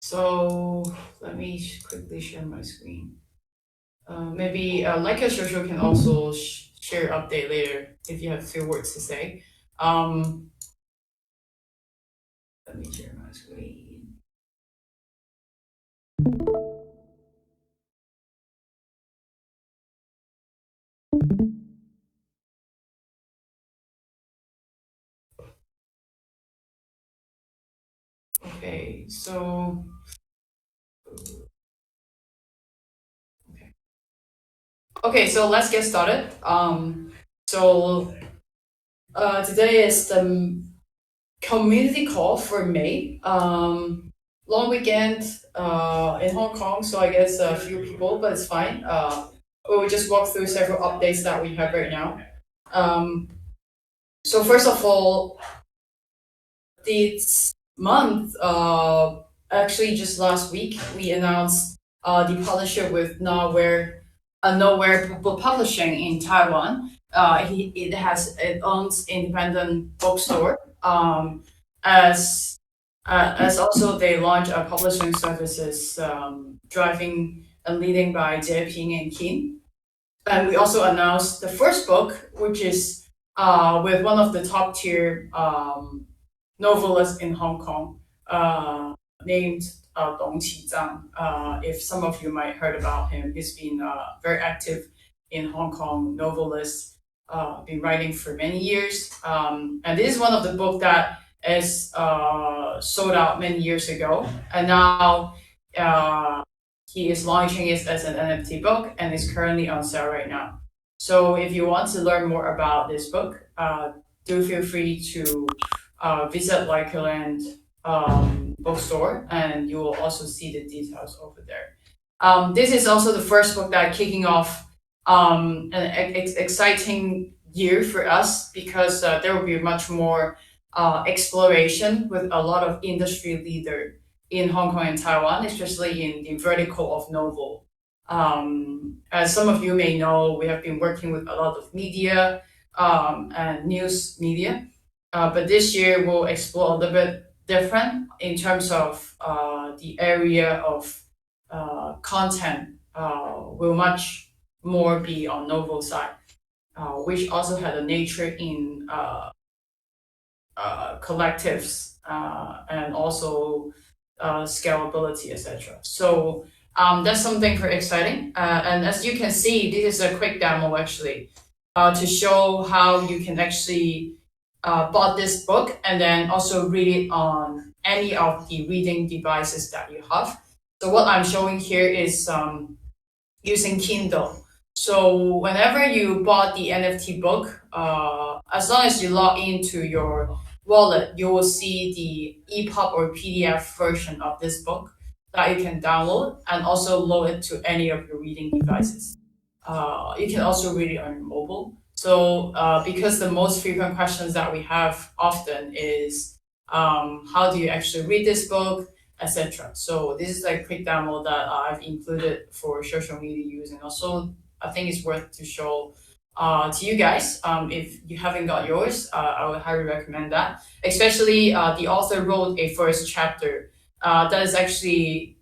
So let me quickly share my screen. Maybe like a social can also share update later if you have a few words to say. Um, Let me share my screen. Okay, so okay, so let's get started. So Today is the community call for May. Long weekend in Hong Kong, so I guess a few people, but it's fine. We'll just walk through several updates that we have right now. Um, so first of all, this month, actually just last week, we announced the partnership with Nowhere Book Publishing in Taiwan. It owns independent bookstore. As also they launch a publishing services, driving and leading by Jie and Kim. And we also announced the first book, which is with one of the top tier novelists in Hong Kong, named Dong Qizang. If some of you might heard about him, he's been very active in Hong Kong, novelist, been writing for many years. And this is one of the book that is sold out many years ago, and now he is launching it as an NFT book and is currently on sale right now. So if you want to learn more about this book, do feel free to visit LikeCoin bookstore, and you will also see the details over there. This is also the first book that kicking off an exciting year for us because there will be much more exploration with a lot of industry leader in Hong Kong and Taiwan, especially in the vertical of novel. As some of you may know, we have been working with a lot of media and news media, but this year we'll explore a little bit different in terms of the area of content will much more be on novel side, which also had a nature in collectives and also scalability, etc. So that's something very exciting. And as you can see, this is a quick demo actually to show how you can actually bought this book and then also read it on any of the reading devices that you have. So what I'm showing here is using Kindle. So whenever you bought the NFT book, as long as you log into your wallet, you will see the EPUB or PDF version of this book that you can download and also load it to any of your reading devices. You can also read it on your mobile. So because the most frequent questions that we have often is how do you actually read this book, etc. So this is a quick demo that I've included for social media use, and also I think it's worth to show to you guys. If you haven't got yours, I would highly recommend that. Especially the author wrote a first chapter that is actually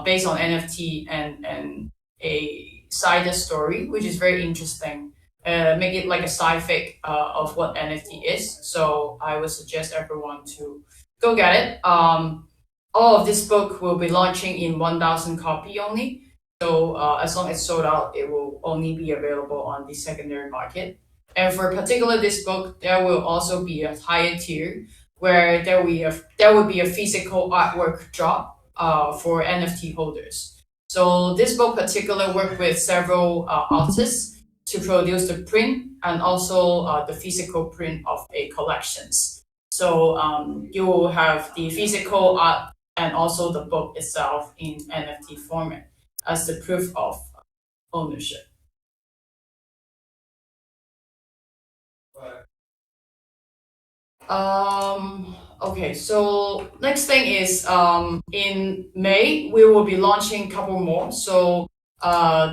based on NFT and a side story, which is very interesting. Make it like a sci-fic of what NFT is. So I would suggest everyone to go get it. All of this book will be launching in 1,000 copy only. So as long as it's sold out, it will only be available on the secondary market. And for particular this book, there will also be a higher tier where there will be a physical artwork drop for NFT holders. So this book particular worked with several artists to produce the print and also the physical print of a collections. So you will have the physical art and also the book itself in NFT format as the proof of ownership. Okay, so next thing is in May we will be launching a couple more. So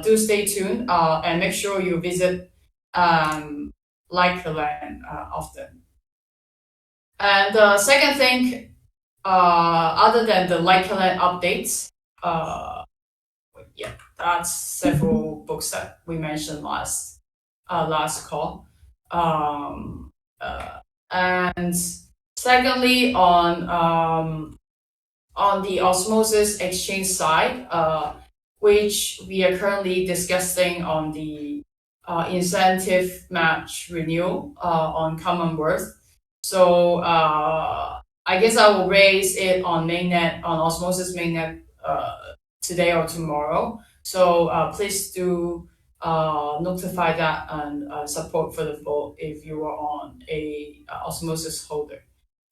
do stay tuned and make sure you visit like the land often. And the second thing Other than the LikeCoin updates, uh, yeah, that's several books that we mentioned last call. Um, uh, and secondly, on the osmosis exchange side, which we are currently discussing on the incentive match renewal on Commonwealth. So I guess I will raise it on mainnet on osmosis mainnet today or tomorrow. So please do notify that and support for the vote if you are on a osmosis holder.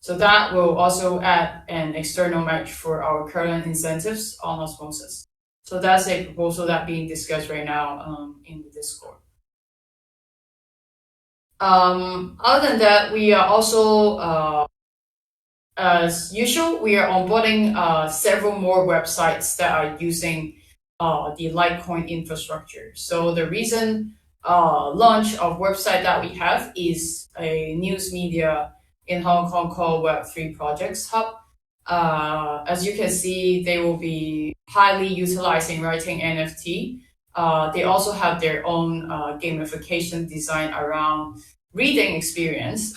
So that will also add an external match for our current incentives on osmosis. So that's a proposal that being discussed right now in the Discord. Other than that, we are also, as usual, we are onboarding several more websites that are using the Litecoin infrastructure. So the reason launch of website that we have is a news media in Hong Kong called Web3 Projects Hub. As you can see, they will be highly utilizing writing NFT. They also have their own gamification design around reading experience.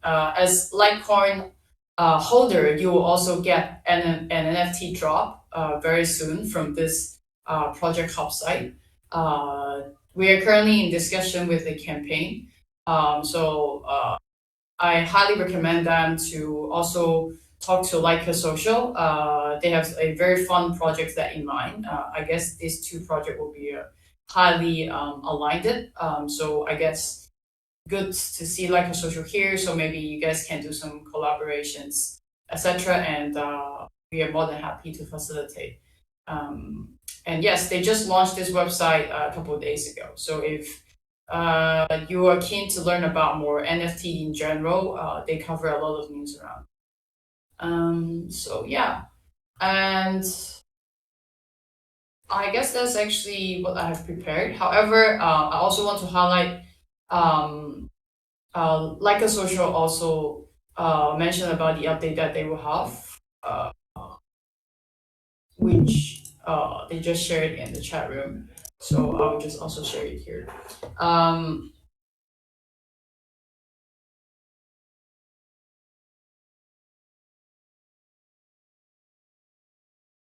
As Litecoin holder, you will also get an NFT drop very soon from this Project Hub site. We are currently in discussion with the campaign. So I highly recommend them to also talk to Leica Social. They have a very fun project that in mind. I guess these two projects will be highly aligned. So I guess good to see Leica Social here. So maybe you guys can do some collaborations, etc. And we are more than happy to facilitate. And yes, they just launched this website a couple of days ago. So if you are keen to learn about more NFT in general, they cover a lot of news around. So yeah, and I guess that's actually what I have prepared. However, I also want to highlight, like a social also mentioned about the update that they will have, which they just shared in the chat room. So I'll just also share it here.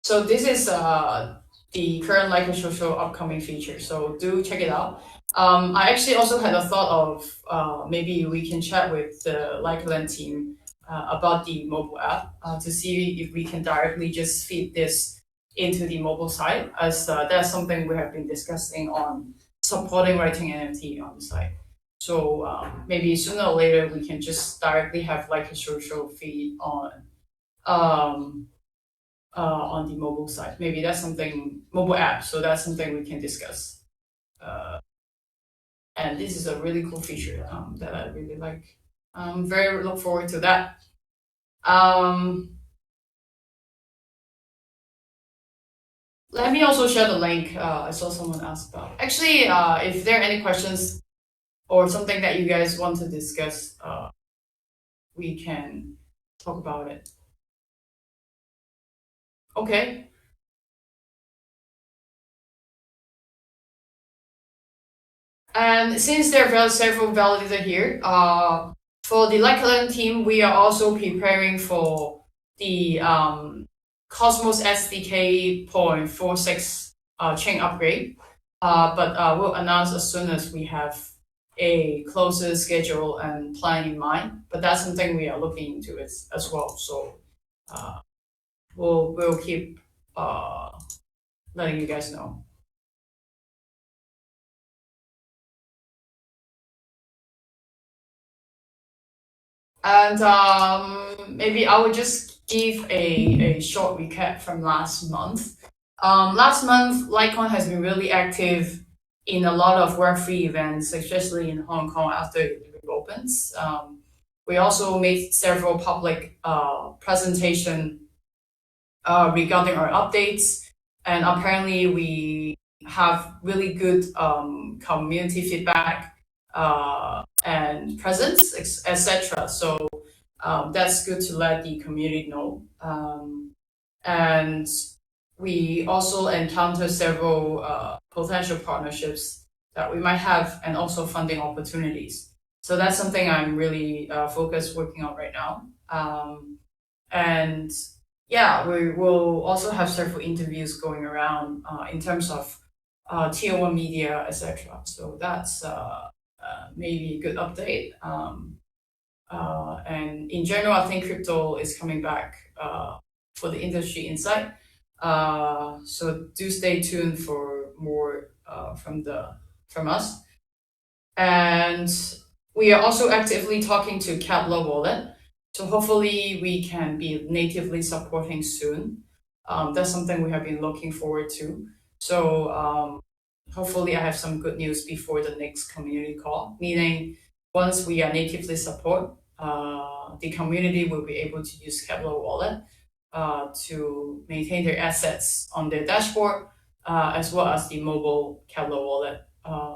So this is the current Leica Social upcoming feature. So do check it out. I actually also had a thought of maybe we can chat with the Leica team about the mobile app to see if we can directly just feed this into the mobile site, as that's something we have been discussing on supporting writing NFT on the site. So maybe sooner or later we can just directly have Leica Social feed um, on the mobile side. Maybe that's something mobile app. So that's something we can discuss. And this is a really cool feature that I really like. Very look forward to that. Let me also share the link. I saw someone ask about. Actually, if there are any questions or something that you guys want to discuss, we can talk about it. Okay. And since there are several validator here, for the LikeCoin team, we are also preparing for the Cosmos SDK 0.46 chain upgrade. But we'll announce as soon as we have a closer schedule and plan in mind. But that's something we are looking into it as well. So we'll keep letting you guys know. And maybe I would just give a short recap from last month. Last month, LikeCoin has been really active in a lot of Web3 events, especially in Hong Kong after it reopens. We also made several public presentation regarding our updates, and apparently we have really good community feedback and presence, etc. So That's good to let the community know. And we also encounter several potential partnerships that we might have, and also funding opportunities. So that's something I'm really focused working on right now. And yeah, we will also have several interviews going around in terms of tier one media, etc. So that's maybe a good update. And in general, I think crypto is coming back for the industry insight. So do stay tuned for more from us. And we are also actively talking to Kepler Wallet. So hopefully we can be natively supporting soon. That's something we have been looking forward to. So hopefully I have some good news before the next community call, meaning once we are natively support, the community will be able to use Kepler Wallet to maintain their assets on their dashboard, as well as the mobile Kepler Wallet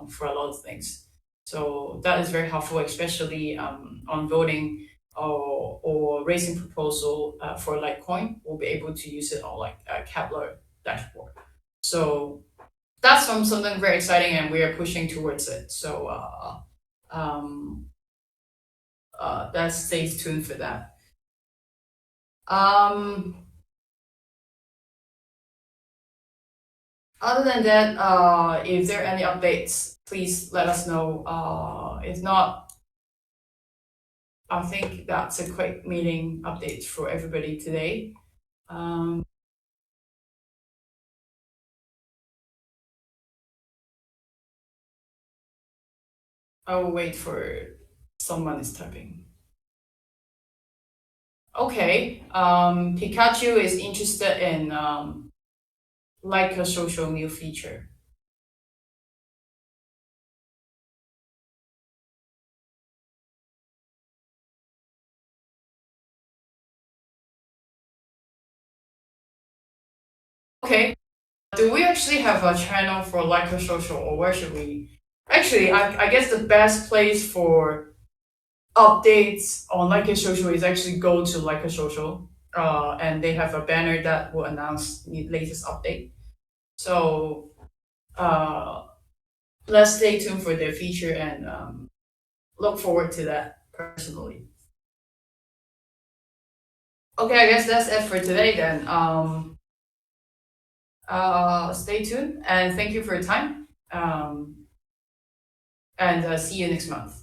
for a lot of things. So that is very helpful, especially on voting or raising proposal for LikeCoin. We'll be able to use it on like a Kepler dashboard. So that's something very exciting, and we are pushing towards it. So that's stay tuned for that. Um, Other than that, if there are any updates, please let us know. If not, I think that's a quick meeting update for everybody today. Um, I will wait for someone is typing. Okay, Pikachu is interested in like a social new feature. Okay, do we actually have a channel for like a social, or where should we? Actually, I guess the best place for updates on like a social is actually go to like a social, and they have a banner that will announce the latest update. So uh, let's stay tuned for their feature, and look forward to that personally. Okay, I guess that's it for today then. Stay tuned, and thank you for your time. And see you next month.